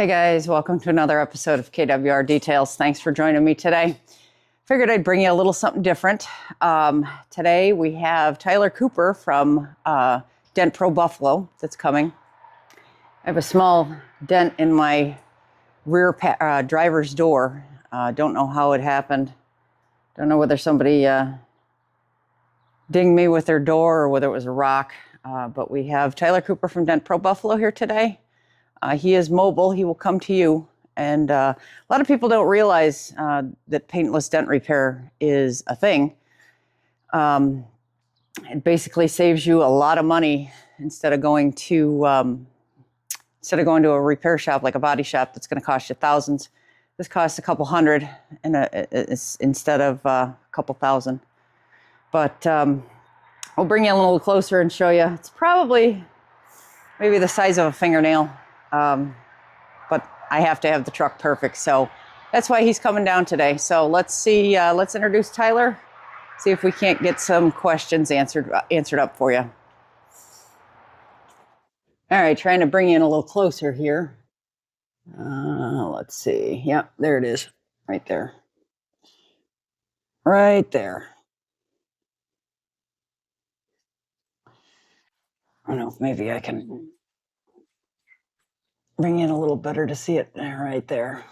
Hey guys, welcome to another episode of KWR Details. Thanks for joining me today. Figured I'd bring you a little something different. Today we have Tyler Cooper from Dent Pro Buffalo that's coming. I have a small dent in my rear driver's door. Don't know how it happened. Don't know whether somebody dinged me with their door or whether it was a rock. But we have Tyler Cooper from Dent Pro Buffalo here today. He is mobile. He will come to you. And a lot of people don't realize that paintless dent repair is a thing. It basically saves you a lot of money instead of going to a repair shop like a body shop that's going to cost you thousands. This costs a couple hundred instead of a couple thousand. But we'll bring you a little closer and show you. It's probably maybe the size of a fingernail. But I have to have the truck perfect, so that's why he's coming down today. So let's see, let's introduce Tyler, see if we can't get some questions answered up for you. All right, trying to bring you in a little closer here. Let's see. Yep, there it is, right there. Right there. I don't know if maybe I can bring in a little better to see it right there.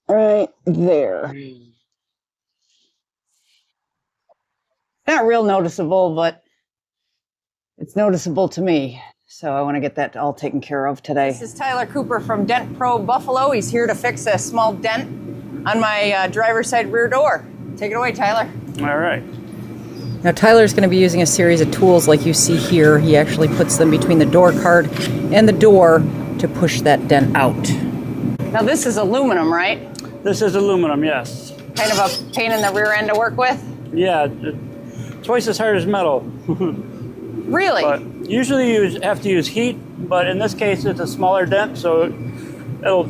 Right there. Not real noticeable, but it's noticeable to me. So I want to get that all taken care of today. This is Tyler Cooper from Dent Pro Buffalo. He's here to fix a small dent on my driver's side rear door. Take it away, Tyler. All right. Now Tyler's going to be using a series of tools like you see here. He actually puts them between the door card and the door to push that dent out. Now this is aluminum, right? This is aluminum, yes. Kind of a pain in the rear end to work with? Yeah, twice as hard as metal. Really? But usually you have to use heat, but in this case it's a smaller dent, so it'll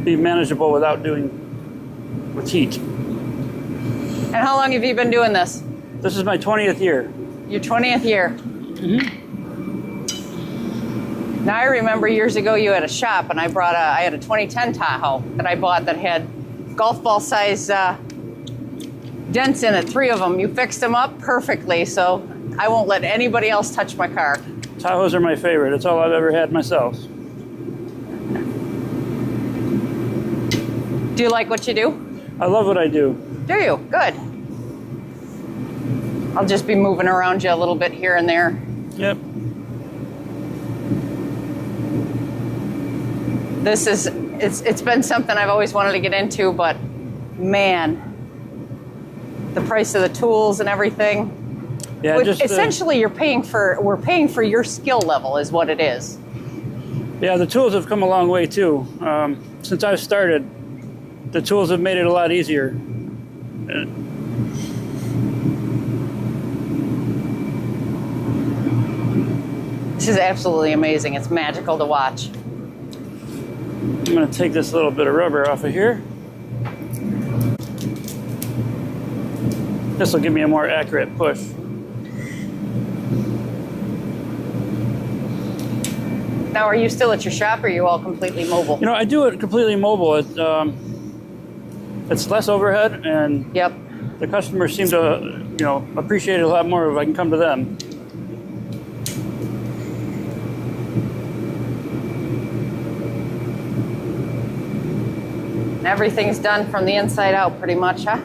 be manageable without with heat. And how long have you been doing this? This is my 20th year. Your 20th year. Mm-hmm. Now I remember years ago you had a shop, and I had a 2010 Tahoe that I bought that had golf ball size dents in it, 3 of them. You fixed them up perfectly, so I won't let anybody else touch my car. Tahoes are my favorite. It's all I've ever had myself. Do you like what you do? I love what I do. Do you? Good. I'll just be moving around you a little bit here and there. Yep. It's been something I've always wanted to get into, but man, the price of the tools and everything. Yeah, essentially we're paying for your skill level is what it is. Yeah, the tools have come a long way too. Since I've started, the tools have made it a lot easier. This is absolutely amazing. It's magical to watch. I'm going to take this little bit of rubber off of here. This will give me a more accurate push. Now, are you still at your shop, or are you all completely mobile? You know, I do it completely mobile. It's less overhead, and yep. The customers seem to, appreciate it a lot more if I can come to them. Everything's done from the inside out pretty much, huh?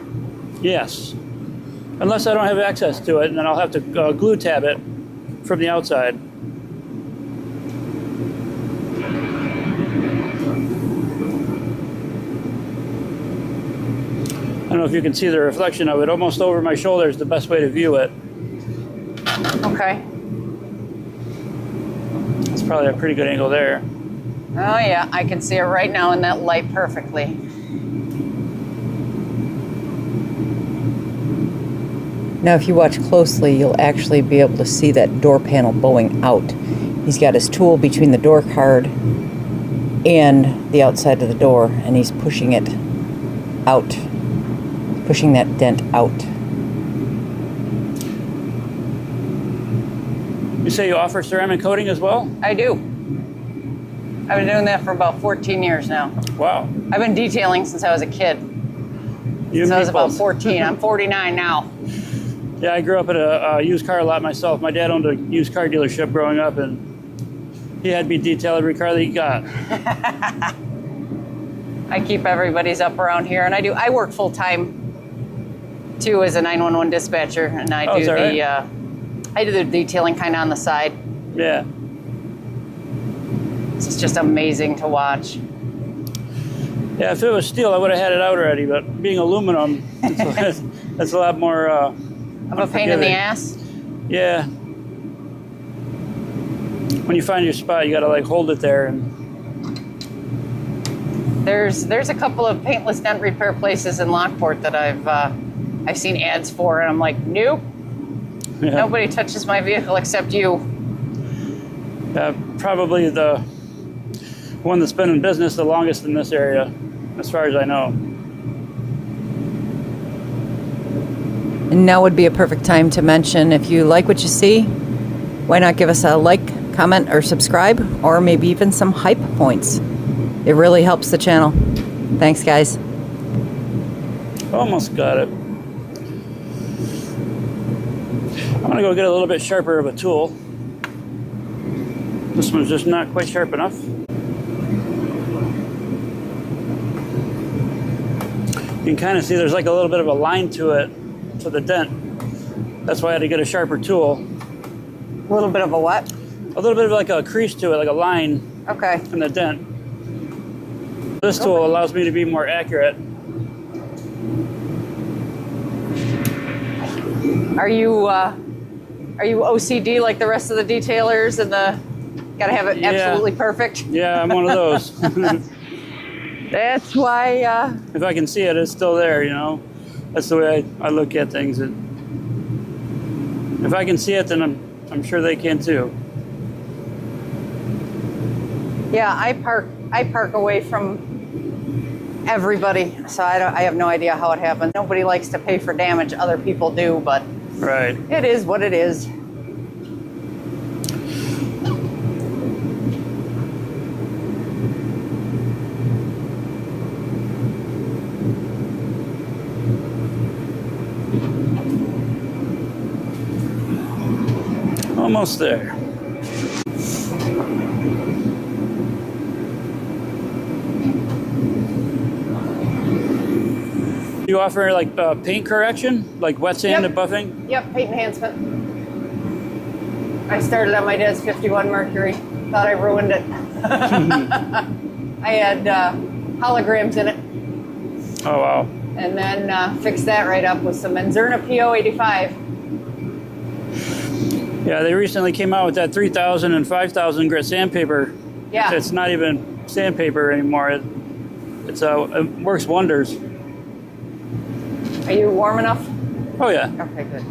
Yes. Unless I don't have access to it, and then I'll have to glue tab it from the outside. I don't know if you can see the reflection of it. Almost over my shoulder is the best way to view it. Okay. It's probably a pretty good angle there. Oh yeah, I can see it right now in that light perfectly. Now if you watch closely, you'll actually be able to see that door panel bowing out. He's got his tool between the door card and the outside of the door, and he's pushing it out, pushing that dent out. You say you offer ceramic coating as well? I do. I've been doing that for about 14 years now. Wow. I've been detailing since I was a kid. Since I was about 14. I'm 49 now. Yeah, I grew up at a used car lot myself. My dad owned a used car dealership growing up, and he had me detail every car that he got. I keep everybody's up around here, and I work full time too as a 911 dispatcher, and I do I do the detailing kind of on the side. Yeah. It's just amazing to watch. Yeah, if it was steel, I would have had it out already, but being aluminum, that's a lot more of a pain in the ass. Yeah. When you find your spot, you got to like hold it there. And there's a couple of paintless dent repair places in Lockport that I've seen ads for, and I'm like, nope. Yeah. Nobody touches my vehicle except you. Probably the one that's been in business the longest in this area, as far as I know. And now would be a perfect time to mention, if you like what you see, why not give us a like, comment, or subscribe, or maybe even some hype points. It really helps the channel. Thanks, guys. Almost got it. I'm gonna go get a little bit sharper of a tool. This one's just not quite sharp enough. You can kind of see there's like a little bit of a line to it, to the dent. That's why I had to get a sharper tool. A little bit of a what? A little bit of like a crease to it, like a line in the dent. This tool allows me to be more accurate. Are you OCD like the rest of the detailers and gotta have it absolutely perfect? Yeah, I'm one of those. That's why. If I can see it, it's still there, you know? That's the way I look at things. If I can see it, then I'm sure they can too. Yeah, I park away from everybody, so I have no idea how it happens. Nobody likes to pay for damage, other people do, but right. It is what it is. Almost there. You offer like paint correction, like wet sand and buffing? Yep, paint enhancement. I started on my dad's 51 Mercury. Thought I ruined it. I had holograms in it. Oh, wow. And then fixed that right up with some Enzerna PO85. Yeah, they recently came out with that 3,000 and 5,000 grit sandpaper. Yeah. It's not even sandpaper anymore. It works wonders. Are you warm enough? Oh, yeah. Okay, good.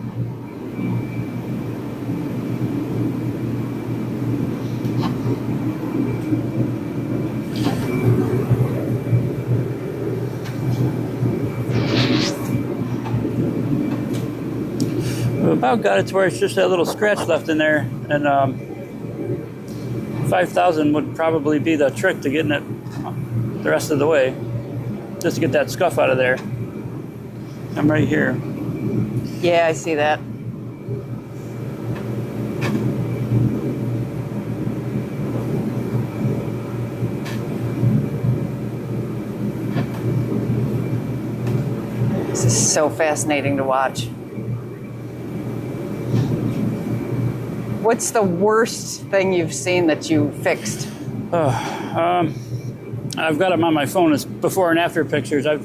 We've about got it to where it's just that little scratch left in there, and 5,000 would probably be the trick to getting it the rest of the way, just to get that scuff out of there. I'm right here. Yeah, I see that. This is so fascinating to watch. What's the worst thing you've seen that you fixed? I've got them on my phone as before and after pictures. I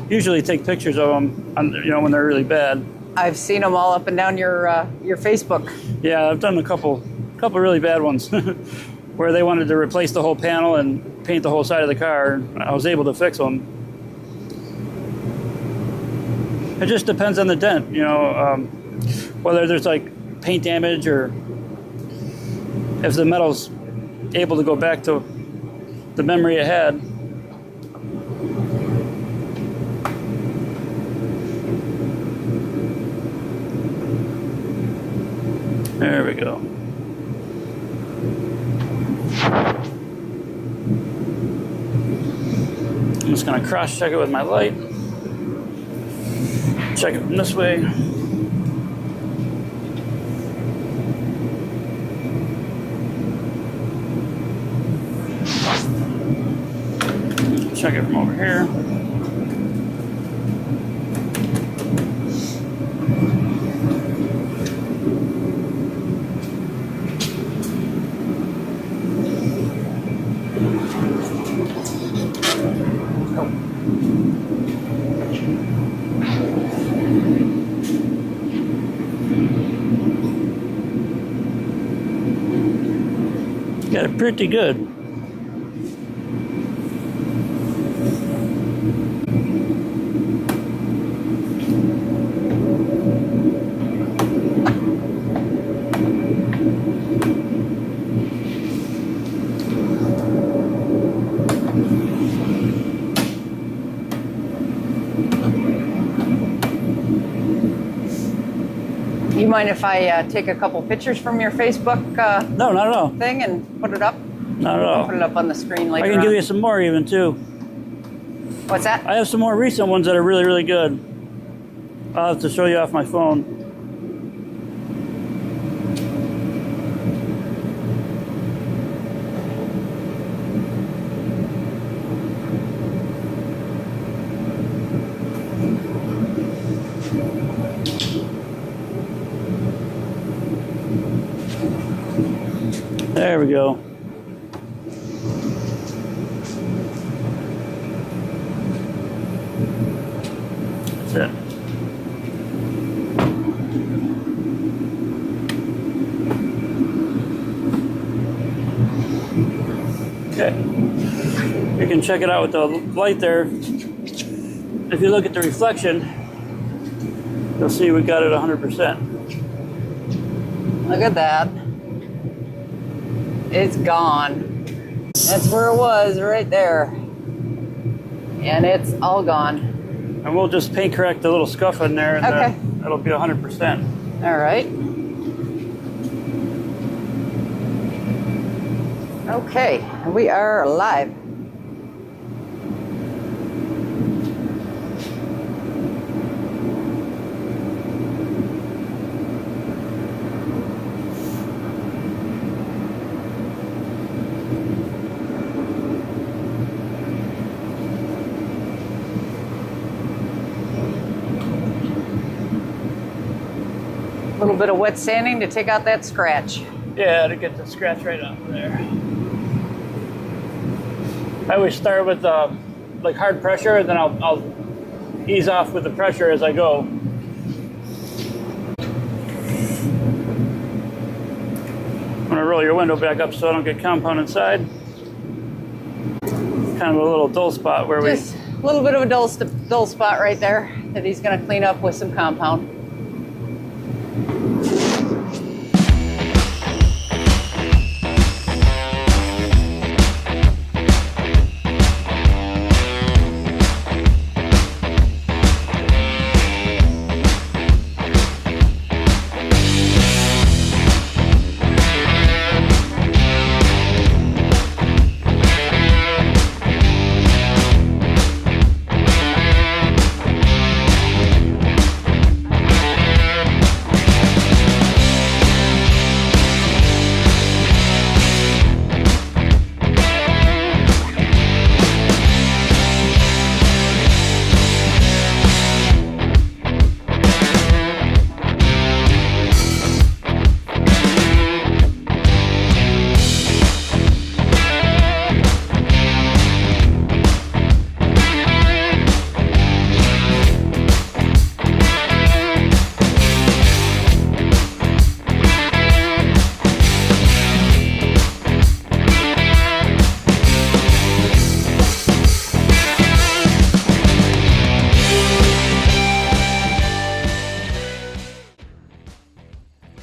usually take pictures of them, when they're really bad. I've seen them all up and down your Facebook. Yeah, I've done a couple really bad ones where they wanted to replace the whole panel and paint the whole side of the car. I was able to fix them. It just depends on the dent, whether there's like paint damage or if the metal's able to go back to the memory it had. There we go. just gonna cross check it with my light. Check it from this way. Check it from over here. Got it pretty good. You mind if I take a couple pictures from your Facebook No, not at all. thing and put it up? Not at all. Put it up on the screen later I can on. give you some more even too. What's that? I have some more recent ones that are really, really good. I'll have to show you off my phone. There we go. That's it. Okay. You can check it out with the light there. If you look at the reflection, you'll see we got it 100%. Look at that. It's gone. That's where it was, right there. And it's all gone. And we'll just paint correct the little scuff in there, and Okay. that'll be 100%. All right. Okay, we are live. A little bit of wet sanding to take out that scratch. Yeah, to get the scratch right off there. I always start with like hard pressure, and then I'll ease off with the pressure as I go. I'm gonna roll your window back up so I don't get compound inside. Kind of a little dull spot where Just a little bit of a dull spot right there that he's going to clean up with some compound.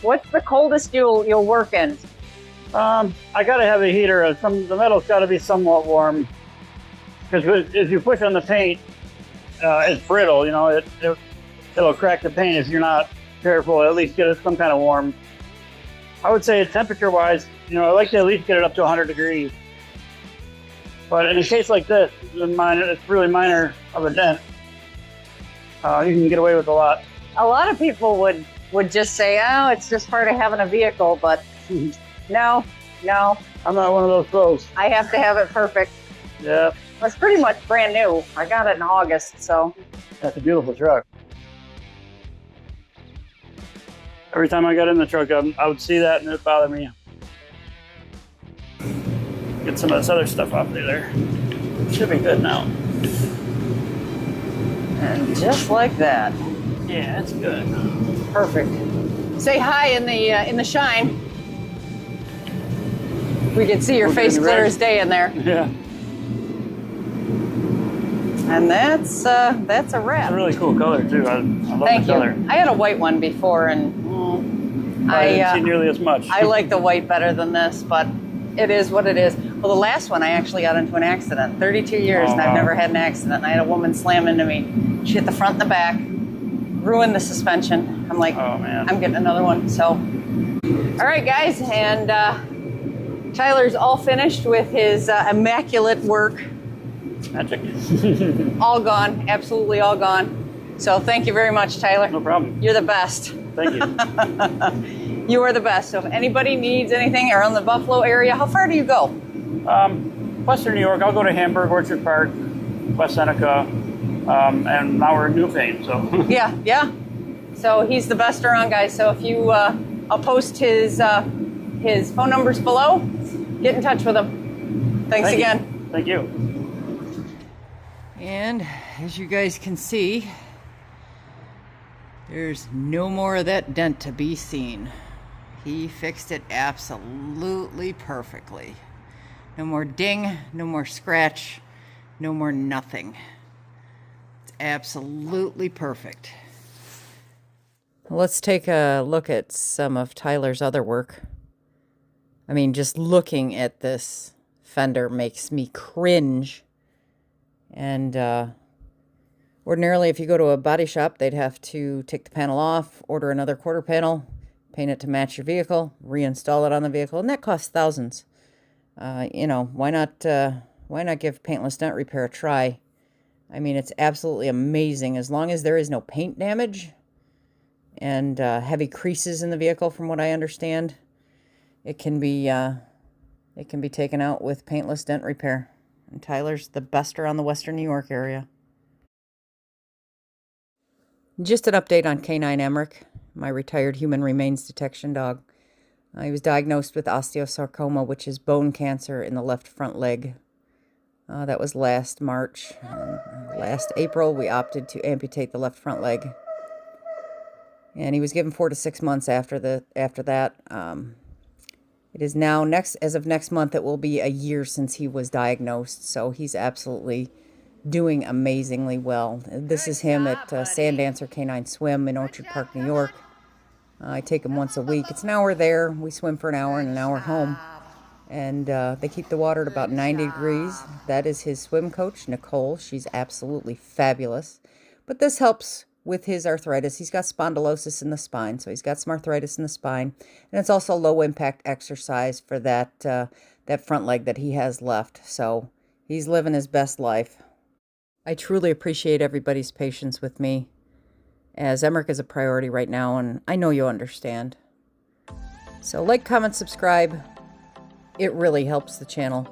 What's the coldest you'll work in? I gotta have a heater. The metal's gotta be somewhat warm, because if you push on the paint, it's brittle. You know, it'll crack the paint if you're not careful. At least get it some kind of warm. I would say temperature-wise, you know, I like to at least get it up to 100 degrees. But in a case like this, it's really minor of a dent. You can get away with a lot. A lot of people would just say, oh, it's just part of having a vehicle, but no. I'm not one of those folks. I have to have it perfect. Yeah. It's pretty much brand new. I got it in August, so. That's a beautiful truck. Every time I got in the truck, I would see that and it bothered me. Get some of this other stuff off there. Should be good now. And just like that. Yeah, that's good. Perfect. Say hi in the shine. We can see your face clear as day in there. Yeah. And that's a wrap. It's a really cool color too. I love Thank the color. you. I had a white one before, and I didn't see nearly as much. I like the white better than this, but it is what it is. Well, the last one I actually got into an accident. 32 years, and I've never had an accident. And I had a woman slam into me. She hit the front and the back, ruined the suspension. I'm like, oh man, I'm getting another one. So, all right, guys, and Tyler's all finished with his immaculate work. Magic. All gone, absolutely all gone. So thank you very much, Tyler. No problem. You're the best. Thank you. You are the best. So if anybody needs anything around the Buffalo area, how far do you go? Western New York. I'll go to Hamburg, Orchard Park, West Seneca, and now we're in New Pain. So yeah. So he's the best around, guys. So if you, I'll post his phone numbers below. Get in touch with him. Thanks again. Thank you. And as you guys can see, there's no more of that dent to be seen. He fixed it absolutely perfectly. No more ding, no more scratch, no more nothing. It's absolutely perfect. Let's take a look at some of Tyler's other work. I mean, just looking at this fender makes me cringe. And ordinarily, if you go to a body shop, they'd have to take the panel off, order another quarter panel, paint it to match your vehicle, reinstall it on the vehicle, and that costs thousands. You know, why not give Paintless Dent Repair a try? I mean, it's absolutely amazing. As long as there is no paint damage and heavy creases in the vehicle, from what I understand, it can be taken out with Paintless Dent Repair. And Tyler's the best around the Western New York area. Just an update on Canine Emrick, my retired human remains detection dog. He was diagnosed with osteosarcoma, which is bone cancer in the left front leg. That was last March. Last April, we opted to amputate the left front leg. And he was given 4 to 6 months after that. It is now, as of next month, it will be a year since he was diagnosed. So he's absolutely doing amazingly well. This is him at Sandancer Canine Swim in Orchard Park, New York. I take him once a week. It's an hour there. We swim for an hour and an hour home. And they keep the water at about 90 degrees. That is his swim coach, Nicole. She's absolutely fabulous. But this helps with his arthritis. He's got spondylosis in the spine, so he's got some arthritis in the spine. And it's also low-impact exercise for that front leg that he has left. So he's living his best life. I truly appreciate everybody's patience with me, as Emrick is a priority right now, and I know you understand. So like, comment, subscribe. It really helps the channel.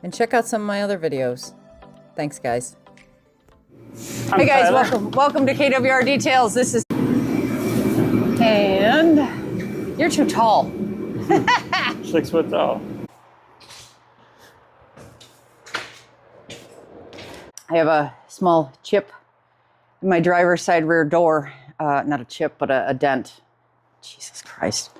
And check out some of my other videos. Thanks, guys. Hey guys, welcome to KWR Details. This is... And... You're too tall. 6 foot tall. I have a small chip my driver's side rear door, not a chip, but a dent. Jesus Christ.